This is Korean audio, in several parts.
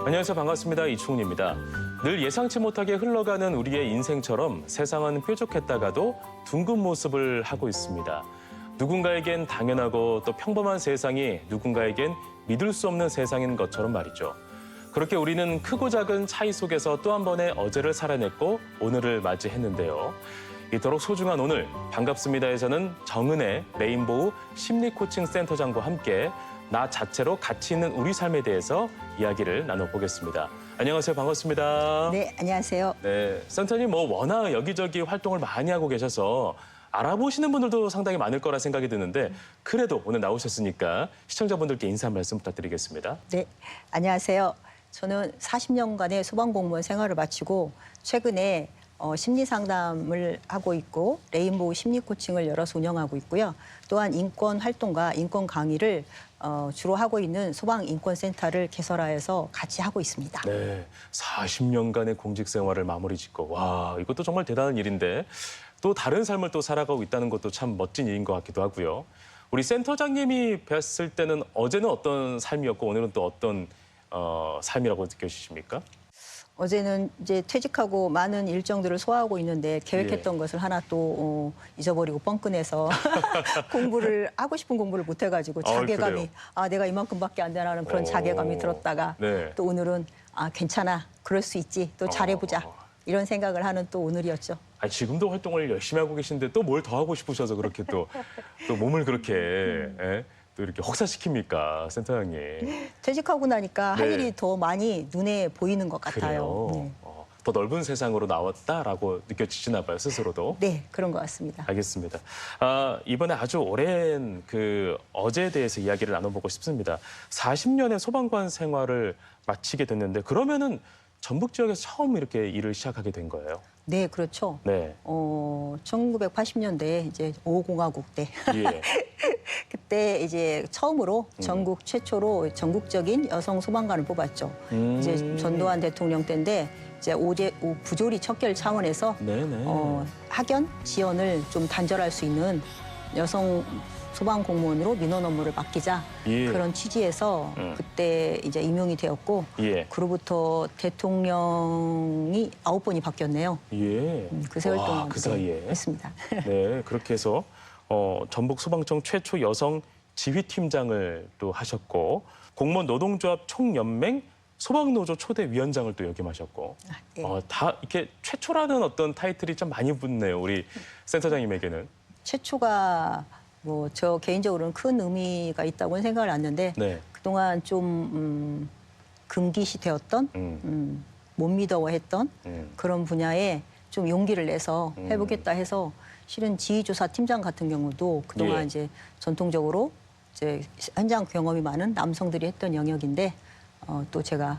안녕하세요. 반갑습니다. 이충훈입니다. 늘 예상치 못하게 흘러가는 우리의 인생처럼 세상은 뾰족했다가도 둥근 모습을 하고 있습니다. 누군가에겐 당연하고 또 평범한 세상이 누군가에겐 믿을 수 없는 세상인 것처럼 말이죠. 그렇게 우리는 크고 작은 차이 속에서 또 한 번의 어제를 살아냈고 오늘을 맞이했는데요. 이토록 소중한 오늘, 반갑습니다에서는 정은혜 레인보우 심리코칭센터장과 함께 나 자체로 가치 있는 우리 삶에 대해서 이야기를 나눠보겠습니다. 안녕하세요. 반갑습니다. 네, 안녕하세요. 네, 센터님 워낙 여기저기 활동을 많이 하고 계셔서 알아보시는 분들도 상당히 많을 거라 생각이 드는데 그래도 오늘 나오셨으니까 시청자분들께 인사 한 말씀 부탁드리겠습니다. 네, 안녕하세요. 저는 40년간의 소방공무원 생활을 마치고 최근에 심리 상담을 하고 있고 레인보우 심리 코칭을 열어서 운영하고 있고요. 또한 인권 활동과 인권 강의를 주로 하고 있는 소방인권센터를 개설하여서 같이 하고 있습니다. 네, 40년간의 공직 생활을 마무리 짓고 와, 이것도 정말 대단한 일인데 또 다른 삶을 또 살아가고 있다는 것도 참 멋진 일인 것 같기도 하고요. 우리 센터장님이 뵀을 때는 어제는 어떤 삶이었고 오늘은 또 어떤 삶이라고 느껴지십니까? 어제는 이제 퇴직하고 많은 일정들을 소화하고 있는데 계획했던 것을 하나 또 잊어버리고 뻥끈해서 공부를 하고 싶은 공부를 못 해가지고 자괴감이 내가 이만큼밖에 안 되나는 그런 자괴감이 들었다가 네. 또 오늘은 괜찮아 그럴 수 있지 또 잘해보자 이런 생각을 하는 또 오늘이었죠. 지금도 활동을 열심히 하고 계신데 또 뭘 더 하고 싶으셔서 그렇게 또 몸을 그렇게 또 이렇게 혹사시킵니까, 센터장님? 퇴직하고 나니까 네. 할 일이 더 많이 눈에 보이는 것 같아요. 그래요. 네. 더 넓은 세상으로 나왔다라고 느껴지시나 봐요, 스스로도. 네, 그런 것 같습니다. 알겠습니다. 이번에 아주 오랜 어제에 대해서 이야기를 나눠보고 싶습니다. 40년의 소방관 생활을 마치게 됐는데 그러면은 전북 지역에서 처음 이렇게 일을 시작하게 된 거예요? 네, 그렇죠. 네. 1980년대 이제 5공화국 때 예. 그때 이제 처음으로 전국 최초로 전국적인 여성 소방관을 뽑았죠. 이제 전두환 대통령 때인데 이제 부조리 척결 차원에서 네네. 학연 지원을 좀 단절할 수 있는 여성 소방 공무원으로 민원 업무를 맡기자 예. 그런 취지에서 그때 이제 임용이 되었고 예. 그로부터 대통령이 9번이 바뀌었네요. 예. 그 세월 동안 그 사이에 했습니다. 네, 그렇게 해서 전북 소방청 최초 여성 지휘팀장을 또 하셨고 공무원 노동조합 총연맹 소방노조 초대 위원장을 또 역임하셨고 네. 다 이렇게 최초라는 어떤 타이틀이 좀 많이 붙네요, 우리 센터장님에게는. 최초가 뭐 저 개인적으로는 큰 의미가 있다고는 생각을 했는데 네. 그동안 좀 금기시 되었던 못 믿어했던 그런 분야에 좀 용기를 내서 해보겠다 해서 실은 지휘조사 팀장 같은 경우도 그동안 예. 이제 전통적으로 이제 현장 경험이 많은 남성들이 했던 영역인데 또 제가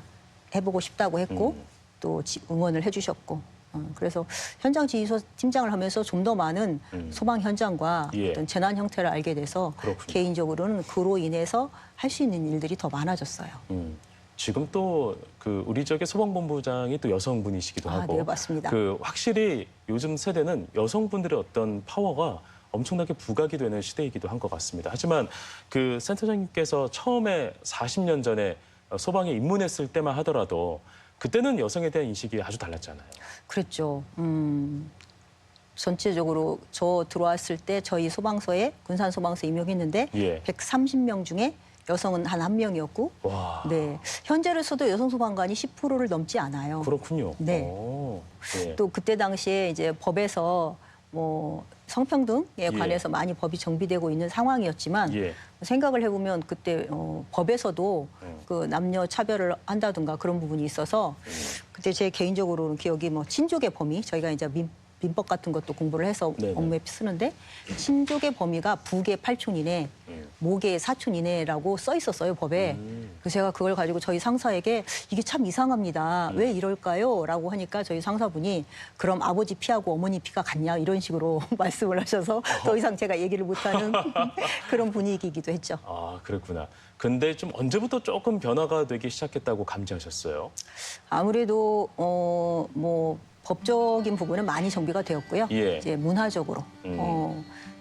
해보고 싶다고 했고 또 응원을 해주셨고 그래서 현장 지휘소 팀장을 하면서 좀 더 많은 소방 현장과 예. 어떤 재난 형태를 알게 돼서 그렇군요. 개인적으로는 그로 인해서 할 수 있는 일들이 더 많아졌어요. 지금 또 우리 지역의 소방본부장이 또 여성분이시기도 하고 네, 맞습니다. 확실히 요즘 세대는 여성분들의 어떤 파워가 엄청나게 부각이 되는 시대이기도 한 것 같습니다. 하지만 센터장님께서 처음에 40년 전에 소방에 입문했을 때만 하더라도 그때는 여성에 대한 인식이 아주 달랐잖아요. 그랬죠. 전체적으로 저 들어왔을 때 저희 소방서에 군산소방서 임용했는데 예. 130명 중에 여성은 한 1명이었고 와. 네. 현재로서도 여성 소방관이 10%를 넘지 않아요. 그렇군요. 네. 예. 또 그때 당시에 이제 법에서 뭐 성평등에 관해서 많이 법이 정비되고 있는 상황이었지만 예. 생각을 해보면 그때 법에서도 그 남녀 차별을 한다든가 그런 부분이 있어서 그때 제 개인적으로는 기억이 뭐 친족의 범위 저희가 이제 민법 같은 것도 공부를 해서 네네. 업무에 쓰는데 친족의 범위가 부계 8촌 이내, 모계 4촌 이내라고 써 있었어요 법에. 그래서 제가 그걸 가지고 저희 상사에게 이게 참 이상합니다. 왜 이럴까요? 라고 하니까 저희 상사분이 그럼 아버지 피하고 어머니 피가 같냐 이런 식으로 말씀을 하셔서 더 이상 제가 얘기를 못하는 그런 분위기이기도 했죠. 아, 그랬구나. 근데 좀 언제부터 조금 변화가 되기 시작했다고 감지하셨어요? 아무래도 뭐 법적인 부분은 많이 정비가 되었고요. 예. 이제 문화적으로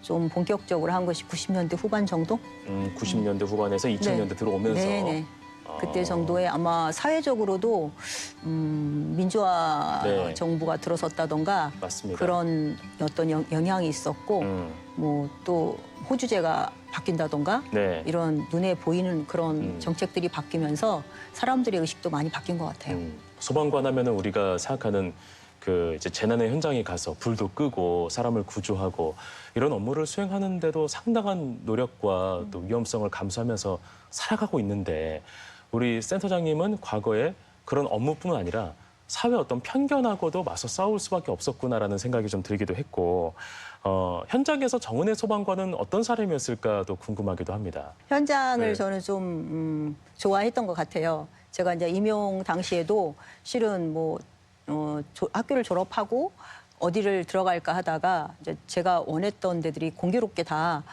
좀 본격적으로 한 것이 90년대 후반 정도? 90년대 후반에서 2000년대 들어오면서 네네. 그때 정도에 아마 사회적으로도 민주화 네. 정부가 들어섰다던가 맞습니다. 그런 어떤 영향이 있었고 뭐 또 호주제가 바뀐다던가 네. 이런 눈에 보이는 그런 정책들이 바뀌면서 사람들의 의식도 많이 바뀐 것 같아요. 소방관 하면은 우리가 생각하는 그 이제 재난의 현장에 가서 불도 끄고 사람을 구조하고 이런 업무를 수행하는데도 상당한 노력과 또 위험성을 감수하면서 살아가고 있는데 우리 센터장님은 과거에 그런 업무뿐만 아니라 사회 어떤 편견하고도 맞서 싸울 수밖에 없었구나라는 생각이 좀 들기도 했고 현장에서 정은혜 소방관은 어떤 사람이었을까도 궁금하기도 합니다. 현장을 네. 저는 좀 좋아했던 것 같아요. 제가 이제 임용 당시에도 실은 뭐 학교를 졸업하고 어디를 들어갈까 하다가 이제 제가 원했던 데들이 공교롭게 다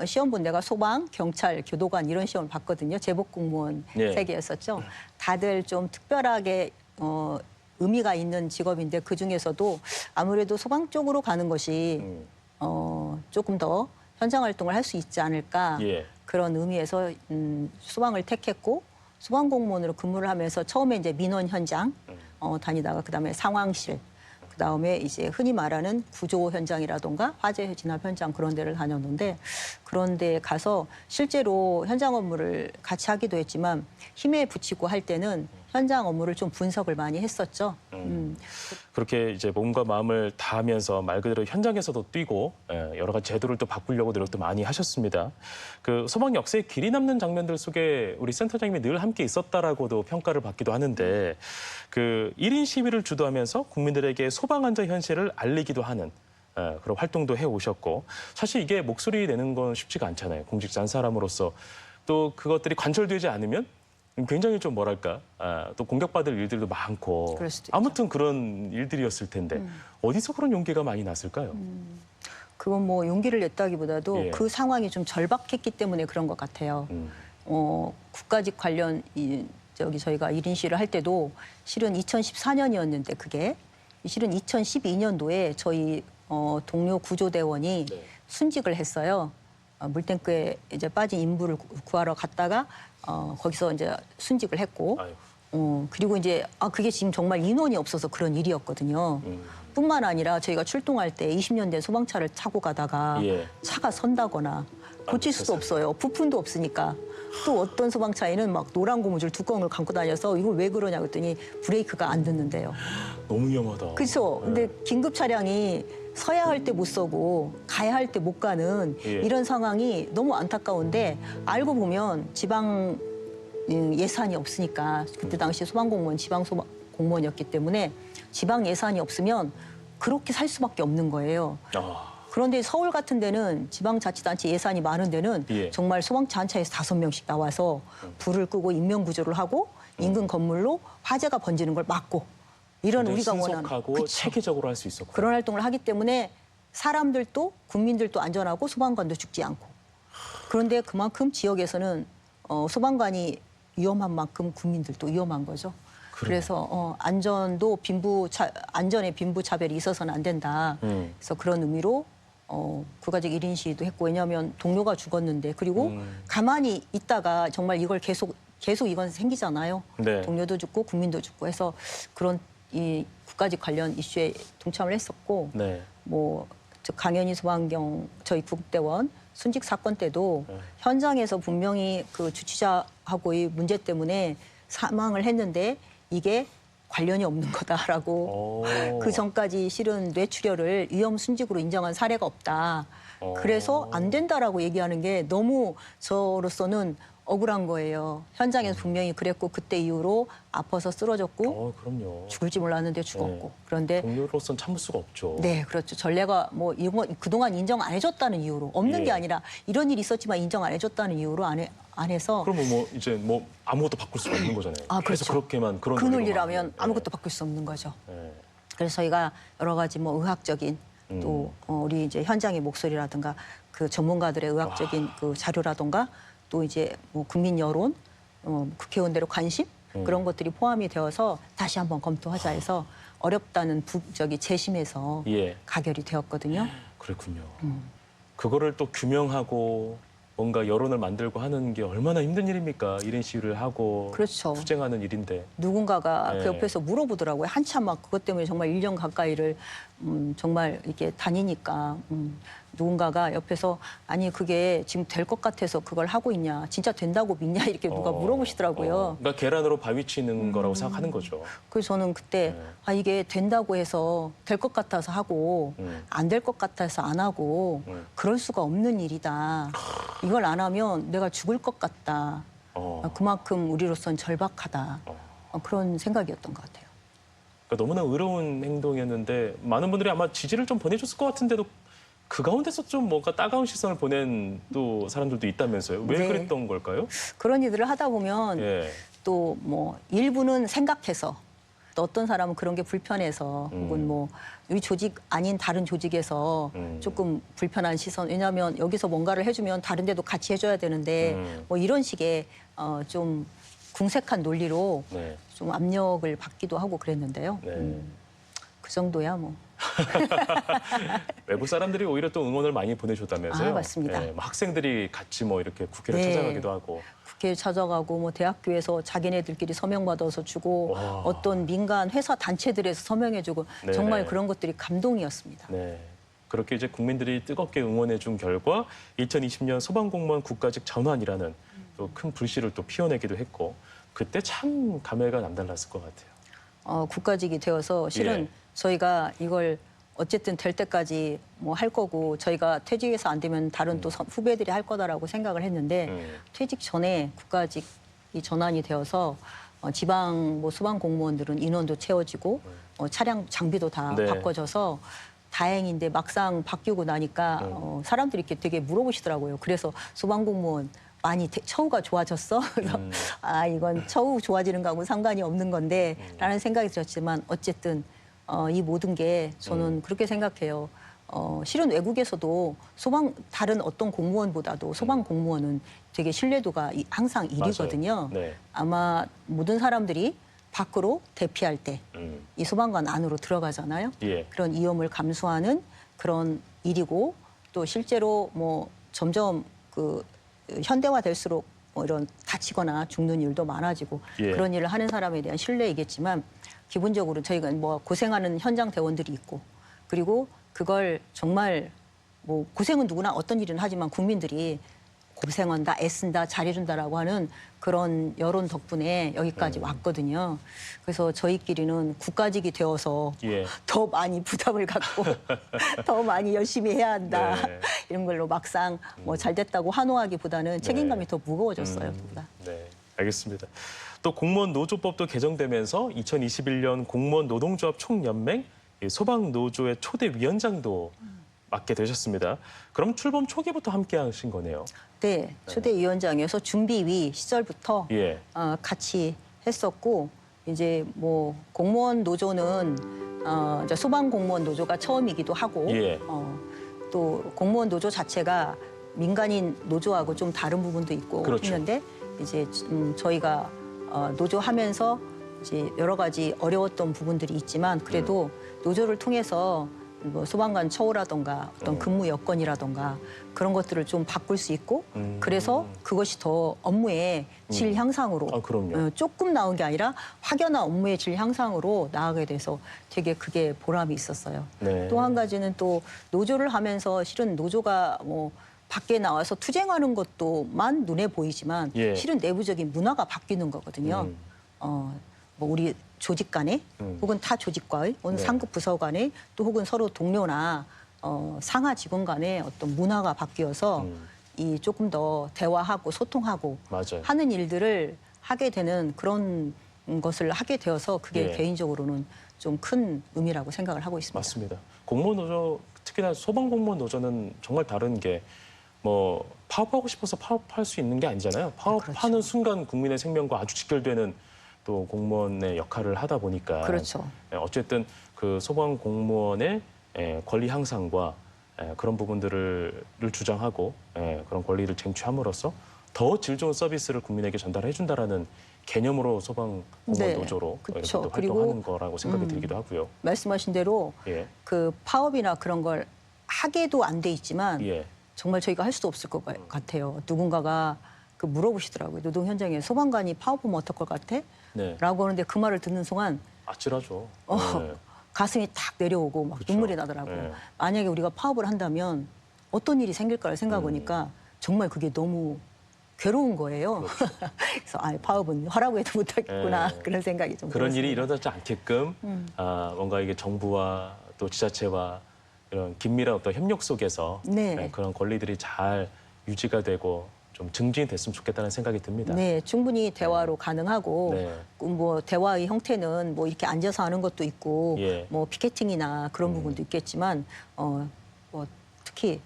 시험 본 데가 소방, 경찰, 교도관 이런 시험을 봤거든요. 제복 공무원 예. 세 개였었죠. 다들 좀 특별하게 의미가 있는 직업인데 그 중에서도 아무래도 소방 쪽으로 가는 것이 조금 더 현장 활동을 할 수 있지 않을까 예. 그런 의미에서 소방을 택했고 소방 공무원으로 근무를 하면서 처음에 이제 민원 현장 다니다가 그다음에 상황실 그다음에 이제 흔히 말하는 구조 현장이라던가 화재 진압 현장 그런 데를 다녔는데 그런 데 가서 실제로 현장 업무를 같이 하기도 했지만 힘에 부치고 할 때는 현장 업무를 좀 분석을 많이 했었죠. 그렇게 이제 몸과 마음을 다하면서 말 그대로 현장에서도 뛰고 여러 가지 제도를 또 바꾸려고 노력도 많이 하셨습니다. 그 소방 역사에 길이 남는 장면들 속에 우리 센터장님이 늘 함께 있었다라고도 평가를 받기도 하는데 그 1인 시위를 주도하면서 국민들에게 소방 안전 현실을 알리기도 하는 그런 활동도 해오셨고 사실 이게 목소리 내는 건 쉽지가 않잖아요. 공직자 한 사람으로서 또 그것들이 관철되지 않으면 굉장히 좀 뭐랄까 또 공격받을 일들도 많고 그럴 수도 있죠. 아무튼 그런 일들이었을 텐데 어디서 그런 용기가 많이 났을까요? 그건 뭐 용기를 냈다기보다도 예. 그 상황이 좀 절박했기 때문에 그런 것 같아요. 국가직 관련 저희가 1인 시위를 할 때도 실은 2014년이었는데 그게 실은 2012년도에 저희 동료 구조대원이 네. 순직을 했어요. 물탱크에 이제 빠진 인부를 구하러 갔다가 거기서 이제 순직을 했고 아이고. 그리고 이제 그게 지금 정말 인원이 없어서 그런 일이었거든요. 뿐만 아니라 저희가 출동할 때 20년 된 소방차를 타고 가다가 예. 차가 선다거나 고칠 수도 없어요. 부품도 없으니까. 또 어떤 소방차에는 막 노란 고무줄 두꺼운 감고 다녀서 이거 왜 그러냐 그랬더니 브레이크가 안 듣는데요. 너무 위험하다. 그렇죠. 근데 긴급 차량이 서야 할 때 못 서고 가야 할 때 못 가는 예. 이런 상황이 너무 안타까운데 알고 보면 지방 예산이 없으니까 그때 당시 소방공무원 지방 소방 공무원이었기 때문에 지방 예산이 없으면 그렇게 살 수밖에 없는 거예요. 그런데 서울 같은 데는 지방자치단체 예산이 많은 데는 예. 정말 소방차 한 차에서 5명씩 나와서 불을 끄고 인명구조를 하고 인근 건물로 화재가 번지는 걸 막고 이런 우리가 원하는 신속하고 그쵸. 체계적으로 할 수 있었고 그런 활동을 하기 때문에 사람들도 국민들도 안전하고 소방관도 죽지 않고 그런데 그만큼 지역에서는 소방관이 위험한 만큼 국민들도 위험한 거죠. 그래서 안전에 빈부차별이 있어서는 안 된다. 그래서 그런 의미로 국가적 1인 시위도 했고 왜냐하면 동료가 죽었는데 그리고 가만히 있다가 정말 이걸 계속 이건 생기잖아요. 네. 동료도 죽고 국민도 죽고 해서 그런 이 국가직 관련 이슈에 동참을 했었고 네. 저 강현희 소방경 저희 구급대원 순직 사건 때도 현장에서 분명히 그 주치자하고의 문제 때문에 사망을 했는데 이게 관련이 없는 거다라고 그 전까지 실은 뇌출혈을 위험 순직으로 인정한 사례가 없다. 그래서 안 된다라고 얘기하는 게 너무 저로서는 억울한 거예요. 현장에서 분명히 그랬고 그때 이후로 아파서 쓰러졌고 그럼요. 죽을지 몰랐는데 죽었고 그런데 동료로서는 참을 수가 없죠. 네, 그렇죠. 전례가 뭐 이건 그동안 인정 안 해줬다는 이유로 없는 예. 게 아니라 이런 일이 있었지만 인정 안 해줬다는 이유로 안 해서 그러면 뭐 이제 뭐 아무것도 바꿀 수가 없는 거잖아요. 계속 그렇죠. 그렇게만 그런 그 논리로만 논리라면 하면. 아무것도 바꿀 수 없는 거죠. 네. 그래서 저희가 여러 가지 뭐 의학적인 또 우리 이제 현장의 목소리라든가 그 전문가들의 의학적인 그 자료라든가 또 이제 뭐 국민 여론, 국회의원들의 관심 그런 것들이 포함이 되어서 다시 한번 검토하자 해서 어렵다는 재심에서 예. 가결이 되었거든요. 그랬군요. 그거를 또 규명하고 뭔가 여론을 만들고 하는 게 얼마나 힘든 일입니까? 1인 시위를 하고 그렇죠. 투쟁하는 일인데. 누군가가 네. 그 옆에서 물어보더라고요. 한참 막 그것 때문에 정말 1년 가까이를 정말 이렇게 다니니까 누군가가 옆에서 아니 그게 지금 될 것 같아서 그걸 하고 있냐. 진짜 된다고 믿냐 이렇게 누가 물어보시더라고요. 그러니까 계란으로 바위 치는 거라고 생각하는 거죠. 그래서 저는 그때 네. 아 이게 된다고 해서 될 것 같아서 하고 안 될 것 같아서 안 하고 그럴 수가 없는 일이다. 이걸 안 하면 내가 죽을 것 같다. 그만큼 우리로선 절박하다. 그런 생각이었던 것 같아요. 그러니까 너무나 의로운 행동이었는데 많은 분들이 아마 지지를 좀 보내줬을 것 같은데도 그 가운데서 좀 뭔가 따가운 시선을 보낸 또 사람들도 있다면서요. 왜 네. 그랬던 걸까요? 그런 일들을 하다 보면 예. 또 뭐 일부는 생각해서 또 어떤 사람은 그런 게 불편해서 혹은 뭐 이 조직 아닌 다른 조직에서 조금 불편한 시선 왜냐하면 여기서 뭔가를 해주면 다른 데도 같이 해줘야 되는데 뭐 이런 식의 좀 궁색한 논리로 네. 좀 압력을 받기도 하고 그랬는데요. 네. 그 정도야 뭐. 외부 사람들이 오히려 또 응원을 많이 보내줬다면서요. 아, 맞습니다. 뭐 학생들이 같이 뭐 이렇게 국회를 네. 찾아가기도 하고. 국회에 찾아가고 뭐 대학교에서 자기네들끼리 서명 받아서 주고 와. 어떤 민간 회사 단체들에서 서명해주고 네네. 정말 그런 것들이 감동이었습니다. 네. 그렇게 이제 국민들이 뜨겁게 응원해 준 결과 2020년 소방공무원 국가직 전환이라는 또 큰 불씨를 또 피워내기도 했고 그때 참 감회가 남달랐을 것 같아요. 국가직이 되어서 실은 예. 저희가 이걸 어쨌든 될 때까지 뭐 할 거고 저희가 퇴직해서 안 되면 다른 또 후배들이 할 거다라고 생각을 했는데 퇴직 전에 국가직이 전환이 되어서 지방 뭐 소방 공무원들은 인원도 채워지고 차량 장비도 다 네. 바꿔져서 다행인데 막상 바뀌고 나니까 사람들이 이렇게 되게 물어보시더라고요. 그래서 소방 공무원 많이 처우가 좋아졌어? 그래서 아 이건 처우 좋아지는 거하고 상관이 없는 건데 라는 생각이 들었지만 어쨌든 이 모든 게 저는 그렇게 생각해요. 실은 외국에서도 다른 어떤 공무원보다도 소방 공무원은 되게 신뢰도가 항상 1위거든요. 네. 아마 모든 사람들이 밖으로 대피할 때 이 소방관 안으로 들어가잖아요. 예. 그런 위험을 감수하는 그런 일이고 또 실제로 뭐 점점 그 현대화될수록 뭐 이런 다치거나 죽는 일도 많아지고 예. 그런 일을 하는 사람에 대한 신뢰이겠지만 기본적으로 저희가 뭐 고생하는 현장 대원들이 있고 그리고 그걸 정말 뭐 고생은 누구나 어떤 일은 하지만 국민들이 고생한다, 애쓴다, 잘해준다라고 하는 그런 여론 덕분에 여기까지 왔거든요. 그래서 저희끼리는 국가직이 되어서 예. 더 많이 부담을 갖고 더 많이 열심히 해야 한다. 네. 이런 걸로 막상 뭐 잘 됐다고 환호하기보다는 책임감이 더 무거워졌어요. 그보다. 네, 알겠습니다. 또 공무원 노조법도 개정되면서 2021년 공무원 노동조합 총연맹 소방노조의 초대 위원장도 맡게 되셨습니다. 그럼 출범 초기부터 함께 하신 거네요. 네, 초대위원장이어서 준비위 시절부터 예. 같이 했었고 이제 뭐 공무원 노조는 이제 소방 공무원 노조가 처음이기도 하고 예. 또 공무원 노조 자체가 민간인 노조하고 좀 다른 부분도 있고 그렇죠. 했는데 이제 저희가 노조 하면서 이제 여러 가지 어려웠던 부분들이 있지만 그래도 노조를 통해서 뭐 소방관 처우라던가 어떤 근무 여건이라던가 그런 것들을 좀 바꿀 수 있고 그래서 그것이 더 업무의 질 향상으로 아, 그럼요. 조금 나온 게 아니라 확연한 업무의 질 향상으로 나아가게 돼서 되게 그게 보람이 있었어요. 네. 또 한 가지는 또 노조를 하면서 실은 노조가 뭐 밖에 나와서 투쟁하는 것도만 눈에 보이지만 예. 실은 내부적인 문화가 바뀌는 거거든요. 뭐 우리 조직 간에 혹은 타 조직과의 혹은 네. 상급 부서 간에 또 혹은 서로 동료나 상하 직원 간의 어떤 문화가 바뀌어서 이 조금 더 대화하고 소통하고 맞아요. 하는 일들을 하게 되는 그런 것을 하게 되어서 그게 예. 개인적으로는 좀 큰 의미라고 생각을 하고 있습니다. 맞습니다. 공무원 노조, 특히나 소방 공무원 노조는 정말 다른 게 뭐 파업하고 싶어서 파업할 수 있는 게 아니잖아요. 파업하는 그렇죠. 순간 국민의 생명과 아주 직결되는 또 공무원의 역할을 하다 보니까 그렇죠. 어쨌든 그 소방 공무원의 권리 향상과 그런 부분들을 주장하고 그런 권리를 쟁취함으로써 더 질 좋은 서비스를 국민에게 전달해 준다라는 개념으로 소방 공무원 네, 노조로 그쵸. 이렇게 또 그리고 활동하는 거라고 생각이 들기도 하고요. 말씀하신 대로 예. 그 파업이나 그런 걸 하게도 안 돼 있지만 예. 정말 저희가 할 수도 없을 것 같아요. 누군가가 그 물어보시더라고요. 노동 현장에 소방관이 파업하면 어떨 것 같아? 네. 라고 하는데 그 말을 듣는 순간 아찔하죠. 네. 가슴이 탁 내려오고 막 그쵸. 눈물이 나더라고요. 네. 만약에 우리가 파업을 한다면 어떤 일이 생길까를 생각해보니까 정말 그게 너무 괴로운 거예요. 그래서 파업은 하라고 해도 못하겠구나 네. 그런 생각이 좀 그런 일이 들었습니다. 일어나지 않게끔 뭔가 이게 정부와 또 지자체와 이런 긴밀한 어떤 협력 속에서 네. 그런 권리들이 잘 유지가 되고 좀 증진이 됐으면 좋겠다는 생각이 듭니다. 네, 충분히 대화로 가능하고 네. 뭐 대화의 형태는 뭐 이렇게 앉아서 하는 것도 있고 예. 뭐 피켓팅이나 그런 부분도 있겠지만 뭐 특히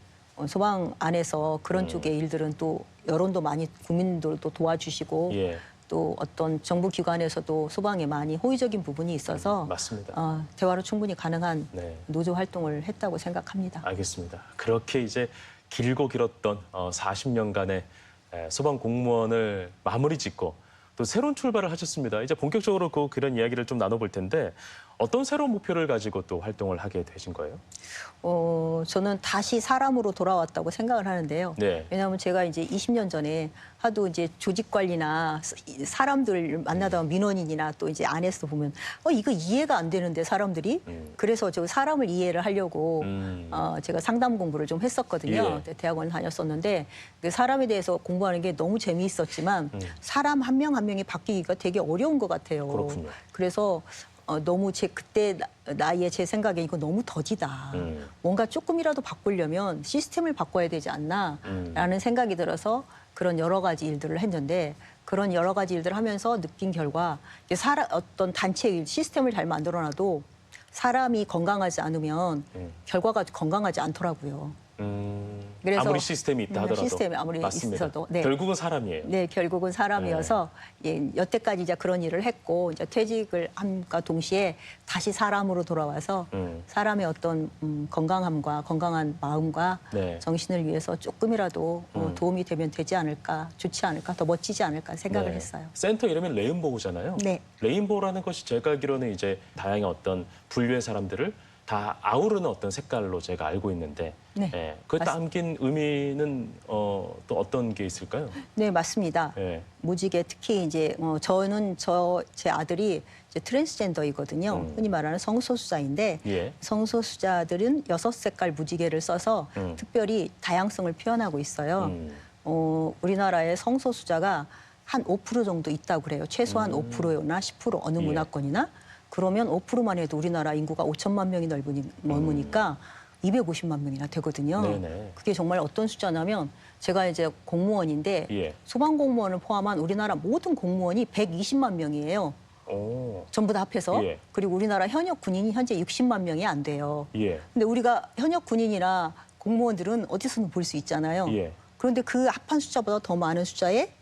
소방 안에서 그런 쪽의 일들은 또 여론도 많이 국민들도 도와주시고 예. 또 어떤 정부 기관에서도 소방에 많이 호의적인 부분이 있어서 맞습니다. 대화로 충분히 가능한 네. 노조 활동을 했다고 생각합니다. 알겠습니다. 그렇게 이제 길고 길었던 40년간의 소방 공무원을 마무리 짓고 또 새로운 출발을 하셨습니다. 이제 본격적으로 그런 이야기를 좀 나눠볼 텐데 어떤 새로운 목표를 가지고 또 활동을 하게 되신 거예요? 저는 다시 사람으로 돌아왔다고 생각을 하는데요. 네. 왜냐하면 제가 이제 20년 전에 하도 이제 조직 관리나 사람들 만나다 민원인이나 또 이제 안에서 보면 이거 이해가 안 되는데 사람들이 그래서 저 사람을 이해를 하려고 제가 상담 공부를 좀 했었거든요. 예. 대학원 다녔었는데 그 사람에 대해서 공부하는 게 너무 재미있었지만 사람 한 명 한 명이 바뀌기가 되게 어려운 것 같아요. 그렇군요. 그래서 너무 그때 나이에 제 생각에 이거 너무 더디다. 뭔가 조금이라도 바꾸려면 시스템을 바꿔야 되지 않나라는 생각이 들어서 그런 여러 가지 일들을 했는데 그런 여러 가지 일들을 하면서 느낀 결과 어떤 단체 일, 시스템을 잘 만들어놔도 사람이 건강하지 않으면 결과가 건강하지 않더라고요. 그래서 아무리 시스템이 있다 하더라도 시스템이 아무리 맞습니다. 있어도 네. 결국은 사람이에요. 네, 결국은 사람이어서 여태까지 이제 그런 일을 했고 이제 퇴직을 함과 동시에 다시 사람으로 돌아와서 사람의 어떤 건강함과 건강한 마음과 네. 정신을 위해서 조금이라도 도움이 되면 되지 않을까, 좋지 않을까, 더 멋지지 않을까 생각을 네. 했어요. 센터 이름이 레인보우잖아요. 네. 레인보우라는 것이 제가 알기로는 이제 다양한 어떤 분류의 사람들을 다 아우르는 어떤 색깔로 제가 알고 있는데 네. 그 담긴 의미는 또 어떤 게 있을까요? 네, 맞습니다. 예. 무지개 특히 이제 저는 제 아들이 이제 트랜스젠더이거든요. 흔히 말하는 성소수자인데 예. 성소수자들은 6색깔 무지개를 써서 특별히 다양성을 표현하고 있어요. 우리나라의 성소수자가 한 5% 정도 있다고 그래요. 최소한 5%나 10% 어느 예. 문화권이나. 그러면 5%만 해도 우리나라 인구가 5천만 명이 넘으니까 250만 명이나 되거든요. 네네. 그게 정말 어떤 숫자냐면 제가 이제 공무원인데 예. 소방공무원을 포함한 우리나라 모든 공무원이 120만 명이에요. 오. 전부 다 합해서. 예. 그리고 우리나라 현역 군인이 현재 60만 명이 안 돼요. 예. 근데 우리가 현역 군인이나 공무원들은 어디서든 볼 수 있잖아요. 예. 그런데 그 합한 숫자보다 더 많은 숫자의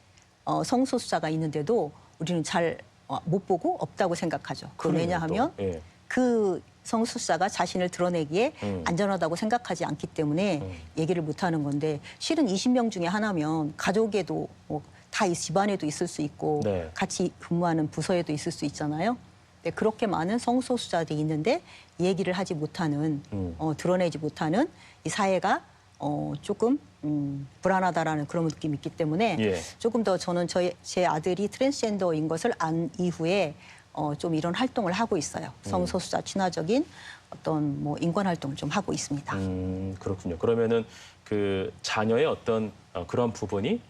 성소수자가 있는데도 우리는 잘 못 보고 없다고 생각하죠. 그러네요, 왜냐하면 또. 예. 그 성소수자가 자신을 드러내기에 안전하다고 생각하지 않기 때문에 얘기를 못하는 건데 실은 20명 중에 하나면 가족에도 다 집안에도 있을 수 있고 네. 같이 근무하는 부서에도 있을 수 있잖아요. 네, 그렇게 많은 성소수자들이 있는데 얘기를 하지 못하는 드러내지 못하는 이 사회가 조금 불안하다라는 그런 느낌이 있기 때문에 예. 조금 더 저는 제 아들이 트랜스젠더인 것을 안 이후에 좀 이런 활동을 하고 있어요. 성소수자 친화적인 어떤 뭐 인권 활동을 좀 하고 있습니다. 그렇군요. 그러면은 그 자녀의 어떤 그런 부분이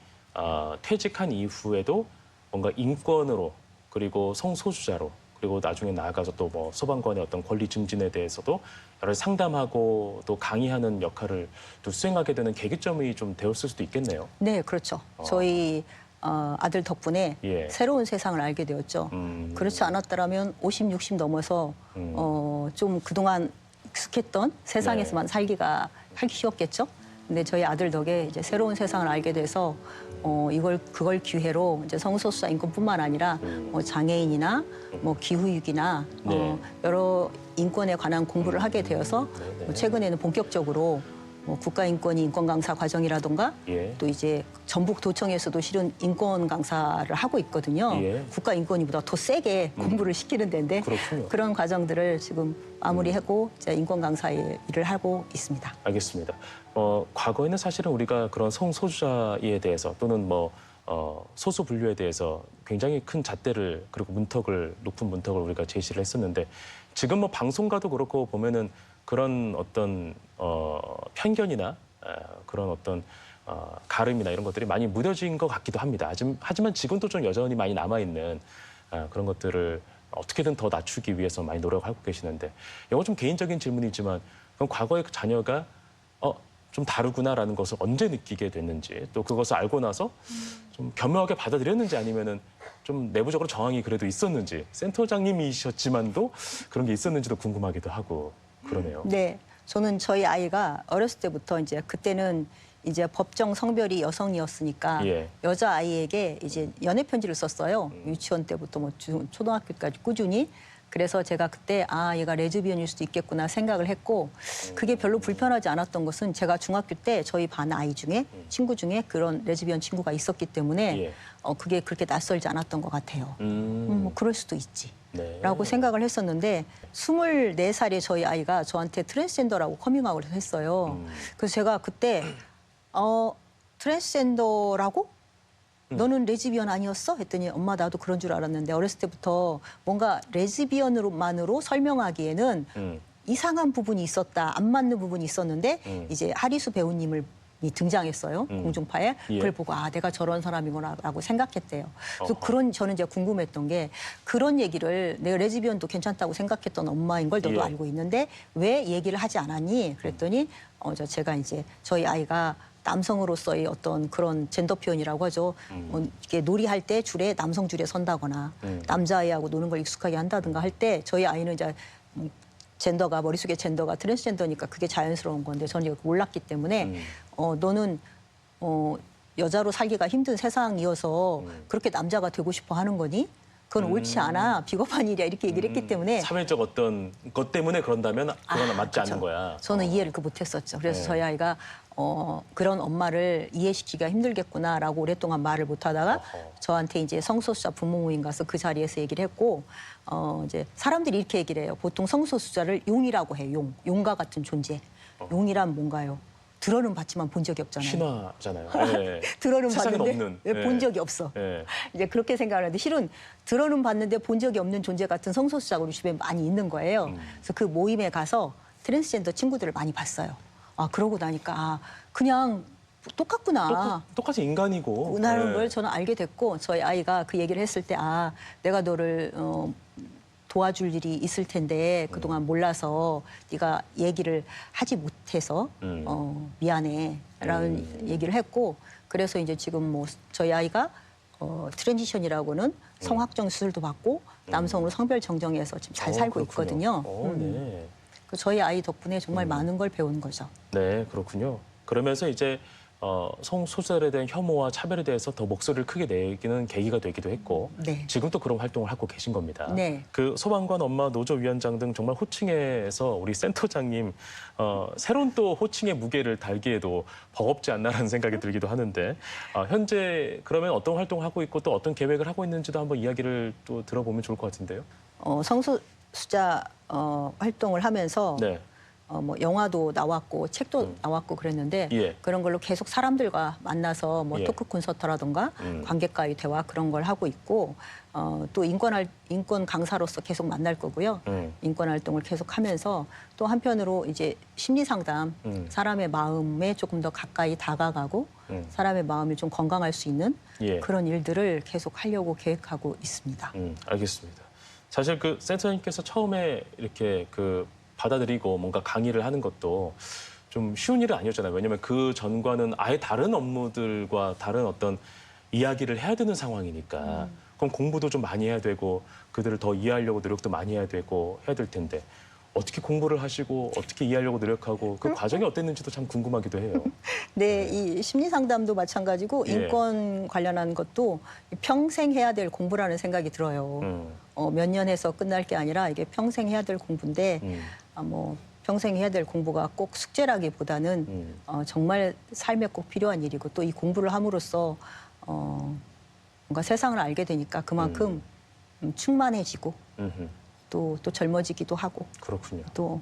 퇴직한 이후에도 뭔가 인권으로 그리고 성소수자로 그리고 나중에 나아가서 또 뭐 소방관의 어떤 권리 증진에 대해서도 여러 상담하고 또 강의하는 역할을 또 수행하게 되는 계기점이 좀 되었을 수도 있겠네요. 네, 그렇죠. 저희 아들 덕분에 예. 새로운 세상을 알게 되었죠. 그렇지 않았더라면 50, 60 넘어서 좀 그동안 익숙했던 세상에서만 살기 쉬웠겠죠. 근데 저희 아들 덕에 이제 새로운 세상을 알게 돼서 그걸 기회로 이제 성소수자 인권뿐만 아니라 뭐 장애인이나 뭐 기후위기나 네. 여러 인권에 관한 공부를 하게 되어서 네. 최근에는 본격적으로 뭐 국가인권위 인권 강사 과정이라던가 예. 또 이제 전북도청에서도 실은 인권 강사를 하고 있거든요. 예. 국가인권위보다 더 세게 공부를 시키는 데인데 그렇군요. 그런 과정들을 지금 마무리하고 이제 인권 강사 일을 하고 있습니다. 알겠습니다. 과거에는 사실은 우리가 그런 성소수자에 대해서 또는 소수 분류에 대해서 굉장히 큰 잣대를 그리고 높은 문턱을 우리가 제시를 했었는데 지금 뭐 방송가도 그렇고 보면은 그런 어떤 편견이나 그런 어떤 가름이나 이런 것들이 많이 무뎌진 것 같기도 합니다. 하지만 지금도 좀 여전히 많이 남아있는 그런 것들을 어떻게든 더 낮추기 위해서 많이 노력하고 계시는데 이거 좀 개인적인 질문이지만 그럼 과거의 그 자녀가 좀 다르구나라는 것을 언제 느끼게 됐는지 또 그것을 알고 나서 좀 겸허하게 받아들였는지 아니면은 좀 내부적으로 저항이 그래도 있었는지 센터장님이셨지만도 그런 게 있었는지도 궁금하기도 하고 그러네요. 네, 저는 저희 아이가 어렸을 때부터 이제 그때는 이제 법정 성별이 여성이었으니까 예. 여자 아이에게 이제 연애 편지를 썼어요. 유치원 때부터 뭐 초등학교까지 꾸준히. 그래서 제가 그때 얘가 레즈비언일 수도 있겠구나 생각을 했고 그게 별로 불편하지 않았던 것은 제가 중학교 때 저희 반 아이 중에 친구 중에 그런 레즈비언 친구가 있었기 때문에 예. 그게 그렇게 낯설지 않았던 것 같아요. 뭐 그럴 수도 있지. 네. 라고 생각을 했었는데 24살의 저희 아이가 저한테 트랜스젠더라고 커밍아웃을 했어요. 그래서 제가 그때 트랜스젠더라고? 너는 레즈비언 아니었어? 했더니 엄마 나도 그런 줄 알았는데 어렸을 때부터 뭔가 레즈비언으로만으로 설명하기에는 이상한 부분이 있었다. 안 맞는 부분이 있었는데 이제 하리수 배우님을 이 등장했어요. 공중파에. 예. 그걸 보고 내가 저런 사람이구나라고 생각했대요. 그래서 저는 이제 궁금했던 게 그런 얘기를 내가 레즈비언도 괜찮다고 생각했던 엄마인 걸 너도 예. 알고 있는데 왜 얘기를 하지 않았니? 그랬더니 제가 이제 저희 아이가 남성으로서의 어떤 그런 젠더 표현이라고 하죠. 이게 놀이할 때 줄에 남성 줄에 선다거나 남자아이하고 노는 걸 익숙하게 한다든가 할 때 저희 아이는 이제 젠더가 머릿속에 젠더가 트랜스젠더니까 그게 자연스러운 건데 저는 이거 몰랐기 때문에 너는 여자로 살기가 힘든 세상이어서 그렇게 남자가 되고 싶어 하는 거니? 그건 옳지 않아. 비겁한 일이야. 이렇게 얘기를 했기 때문에 사회적 어떤 것 때문에 그런다면 그거는 맞지 그렇죠. 않는 거야. 저는 이해를 못했었죠. 그래서 네. 저희 아이가 그런 엄마를 이해시키기가 힘들겠구나라고 오랫동안 말을 못하다가 어허. 저한테 이제 성소수자 부모 모임 가서 그 자리에서 얘기를 했고 이제 사람들이 이렇게 얘기를 해요. 보통 성소수자를 용이라고 해요. 용과 같은 존재. 용이란 뭔가요? 들어는 봤지만 본 적이 없잖아요. 신화잖아요. 예. 들어는 세상엔 봤는데 없는. 왜 본 적이 없어. 예. 이제 그렇게 생각하는데 실은 들어는 봤는데 본 적이 없는 존재 같은 성소수자가 우리 주변에 많이 있는 거예요. 그래서 그 모임에 가서 트랜스젠더 친구들을 많이 봤어요. 그러고 나니까 그냥 똑같구나. 똑같이 인간이고. 라는 예. 걸 저는 알게 됐고 저희 아이가 그 얘기를 했을 때 내가 너를 도와줄 일이 있을 텐데 그동안 몰라서 네가 얘기를 하지 못해서 미안해라는 얘기를 했고 그래서 이제 지금 뭐 저희 아이가 트랜지션이라고는 성확정 수술도 받고 남성으로 성별 정정해서 지금 잘 살고 그렇군요. 있거든요. 네. 저희 아이 덕분에 정말 많은 걸 배운 거죠. 네, 그렇군요. 그러면서 이제 성소수자에 대한 혐오와 차별에 대해서 더 목소리를 크게 내기는 계기가 되기도 했고 네. 지금 또 그런 활동을 하고 계신 겁니다. 네. 그 소방관 엄마 노조위원장 등 정말 호칭에서 우리 센터장님 새로운 또 호칭의 무게를 달기에도 버겁지 않나라는 생각이 들기도 하는데 현재 그러면 어떤 활동을 하고 있고 또 어떤 계획을 하고 있는지도 한번 이야기를 또 들어보면 좋을 것 같은데요. 성소수자 활동을 하면서 네. 뭐 영화도 나왔고 책도 나왔고 그랬는데 예. 그런 걸로 계속 사람들과 만나서 뭐 예. 토크 콘서트라든가 관객과의 대화 그런 걸 하고 있고 또 인권 강사로서 계속 만날 거고요. 인권 활동을 계속 하면서 또 한편으로 이제 심리 상담 사람의 마음에 조금 더 가까이 다가가고 사람의 마음이 좀 건강할 수 있는 예. 그런 일들을 계속 하려고 계획하고 있습니다. 알겠습니다. 사실 그 센터장님께서 처음에 이렇게 받아들이고 뭔가 강의를 하는 것도 좀 쉬운 일은 아니었잖아요. 왜냐하면 그 전과는 아예 다른 업무들과 다른 어떤 이야기를 해야 되는 상황이니까 그럼 공부도 좀 많이 해야 되고 그들을 더 이해하려고 노력도 많이 해야 되고 해야 될 텐데 어떻게 공부를 하시고 어떻게 이해하려고 노력하고 그 과정이 어땠는지도 참 궁금하기도 해요. 네, 이 심리 상담도 마찬가지고 예. 인권 관련한 것도 평생 해야 될 공부라는 생각이 들어요. 몇 년 해서 끝날 게 아니라 이게 평생 해야 될 공부인데 뭐 평생 해야 될 공부가 꼭 숙제라기보다는 정말 삶에 꼭 필요한 일이고 또 이 공부를 함으로써 뭔가 세상을 알게 되니까 그만큼 충만해지고 또 젊어지기도 하고 그렇군요. 또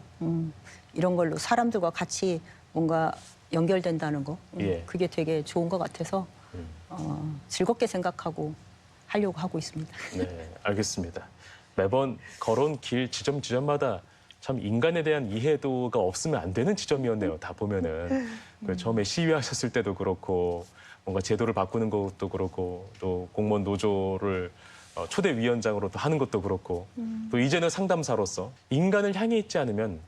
이런 걸로 사람들과 같이 뭔가 연결된다는 거 예. 그게 되게 좋은 것 같아서 즐겁게 생각하고 하려고 하고 있습니다. 네, 알겠습니다. 매번 걸어온 길 지점마다 참 인간에 대한 이해도가 없으면 안 되는 지점이었네요. 다 보면은 그 처음에 시위하셨을 때도 그렇고 뭔가 제도를 바꾸는 것도 그렇고 또 공무원 노조를 초대 위원장으로 또 하는 것도 그렇고 또 이제는 상담사로서 인간을 향해 있지 않으면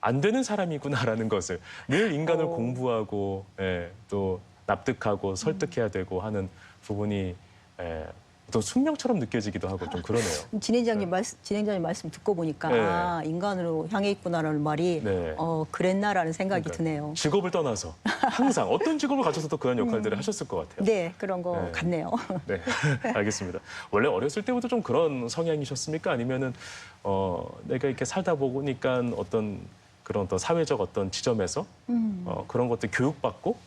안 되는 사람이구나라는 것을 늘 인간을 공부하고 예, 또 납득하고 설득해야 되고 하는 부분이 예, 또 숙명처럼 느껴지기도 하고 좀 그러네요. 진행자님 말씀 듣고 보니까 네. 아, 인간으로 향해 있구나라는 말이 네. 그랬나라는 생각이 그러니까요. 드네요. 직업을 떠나서 항상 어떤 직업을 가져서도 그런 역할들을 하셨을 것 같아요. 네, 그런 거 네. 같네요. 네, 알겠습니다. 원래 어렸을 때부터 좀 그런 성향이셨습니까? 아니면은 내가 이렇게 살다 보니까 어떤 그런 또 사회적 어떤 지점에서 그런 것들 교육받고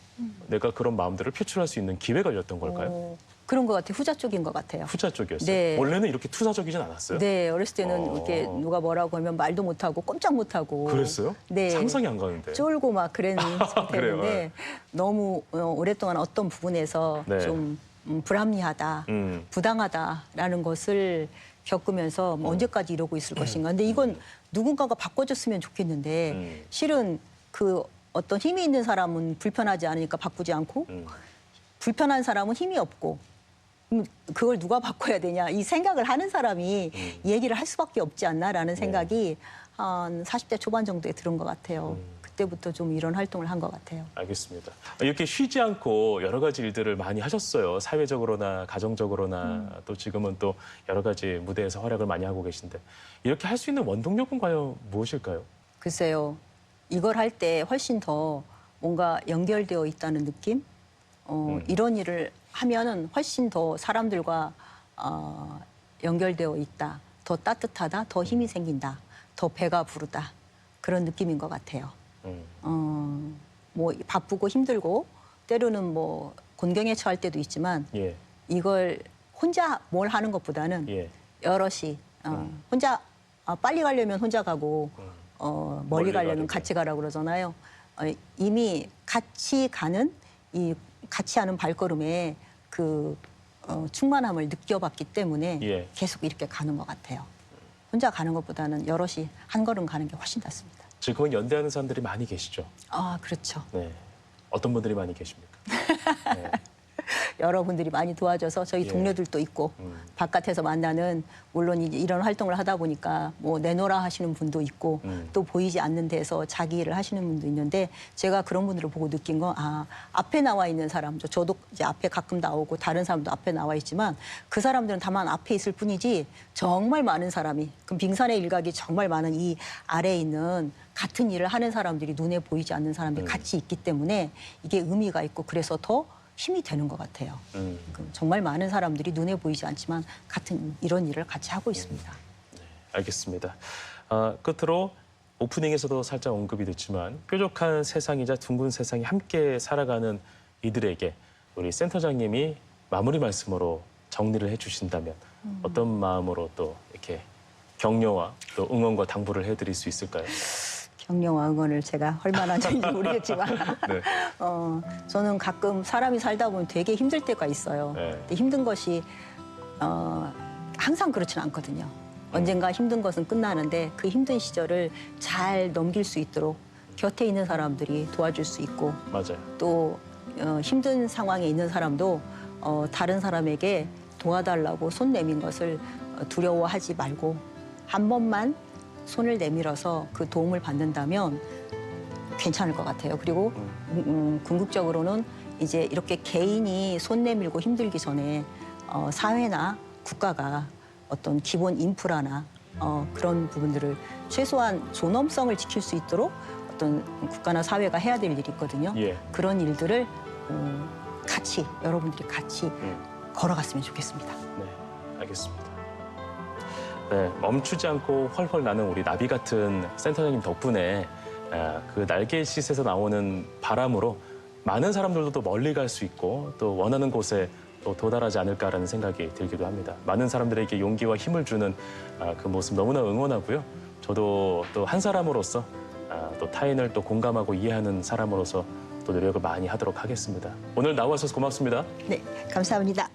내가 그런 마음들을 표출할 수 있는 기회가 열렸던 걸까요? 그런 것 같아요. 후자 쪽인 것 같아요. 후자 쪽이었어요. 네. 원래는 이렇게 투사적이진 않았어요. 네, 어렸을 때는 어. 이렇게 누가 뭐라고 하면 말도 못하고 꼼짝 못하고. 그랬어요? 네. 상상이 안 가는데. 쫄고 막 그런 그래요? 상태였는데 너무 오랫동안 어떤 부분에서 네. 좀 불합리하다, 부당하다라는 것을 겪으면서 뭐 언제까지 이러고 있을 것인가. 근데 이건 누군가가 바꿔줬으면 좋겠는데 실은 그 어떤 힘이 있는 사람은 불편하지 않으니까 바꾸지 않고 불편한 사람은 힘이 없고 그걸 누가 바꿔야 되냐 이 생각을 하는 사람이 얘기를 할 수밖에 없지 않나라는 생각이 한 40대 초반 정도에 들은 것 같아요. 그때부터 좀 이런 활동을 한 것 같아요. 알겠습니다. 이렇게 쉬지 않고 여러 가지 일들을 많이 하셨어요. 사회적으로나 가정적으로나 또 지금은 또 여러 가지 무대에서 활약을 많이 하고 계신데 이렇게 할 수 있는 원동력은 과연 무엇일까요? 글쎄요. 이걸 할 때 훨씬 더 뭔가 연결되어 있다는 느낌? 이런 일을 하면은 훨씬 더 사람들과 연결되어 있다. 더 따뜻하다. 더 힘이 생긴다. 더 배가 부르다. 그런 느낌인 것 같아요. 뭐 바쁘고 힘들고 때로는 뭐 곤경에 처할 때도 있지만 예, 이걸 혼자 뭘 하는 것보다는 예, 여럿이 혼자 빨리 가려면 혼자 가고 멀리 멀리 가려면 가려면. 같이 가라고 그러잖아요. 이미 같이 가는 이 같이 하는 발걸음에 그 충만함을 느껴봤기 때문에 예. 계속 이렇게 가는 것 같아요. 혼자 가는 것보다는 여럿이 한 걸음 가는 게 훨씬 낫습니다. 지금은 연대하는 사람들이 많이 계시죠. 아, 그렇죠. 네, 어떤 분들이 많이 계십니까? 네. 여러분들이 많이 도와줘서 저희 예. 동료들도 있고 바깥에서 만나는 물론 이제 이런 활동을 하다 보니까 뭐 내노라 하시는 분도 있고 또 보이지 않는 데서 자기 일을 하시는 분도 있는데 제가 그런 분들을 보고 느낀 건 앞에 나와 있는 사람도 저도 이제 앞에 가끔 나오고 다른 사람도 앞에 나와 있지만 그 사람들은 다만 앞에 있을 뿐이지 정말 많은 사람이 그럼 빙산의 일각이 정말 많은 이 아래에 있는 같은 일을 하는 사람들이 눈에 보이지 않는 사람들이 같이 있기 때문에 이게 의미가 있고 그래서 더 힘이 되는 것 같아요. 정말 많은 사람들이 눈에 보이지 않지만 같은 이런 일을 같이 하고 있습니다. 알겠습니다. 끝으로 오프닝에서도 살짝 언급이 됐지만 뾰족한 세상이자 둥근 세상이 함께 살아가는 이들에게 우리 센터장님이 마무리 말씀으로 정리를 해주신다면 어떤 마음으로 또 이렇게 격려와 또 응원과 당부를 해드릴 수 있을까요? 격려와 응원을 제가 얼마나 하는지 모르겠지만 네. 저는 가끔 사람이 살다 보면 되게 힘들 때가 있어요. 네. 근데 힘든 것이 항상 그렇지는 않거든요. 언젠가 힘든 것은 끝나는데 그 힘든 시절을 잘 넘길 수 있도록 곁에 있는 사람들이 도와줄 수 있고 맞아요. 또 힘든 상황에 있는 사람도 다른 사람에게 도와달라고 손 내민 것을 두려워하지 말고 한 번만 손을 내밀어서 그 도움을 받는다면 괜찮을 것 같아요. 그리고 궁극적으로는 이제 이렇게 개인이 손 내밀고 힘들기 전에 사회나 국가가 어떤 기본 인프라나 그런 부분들을 최소한 존엄성을 지킬 수 있도록 어떤 국가나 사회가 해야 될 일이 있거든요. 예. 그런 일들을 같이 여러분들이 같이 걸어갔으면 좋겠습니다. 네, 알겠습니다. 네, 멈추지 않고 훨훨 나는 우리 나비 같은 센터장님 덕분에 그 날갯짓에서 나오는 바람으로 많은 사람들도 또 멀리 갈 수 있고 또 원하는 곳에 또 도달하지 않을까라는 생각이 들기도 합니다. 많은 사람들에게 용기와 힘을 주는 그 모습 너무나 응원하고요. 저도 또 한 사람으로서 또 타인을 또 공감하고 이해하는 사람으로서 또 노력을 많이 하도록 하겠습니다. 오늘 나와주셔서 고맙습니다. 네, 감사합니다.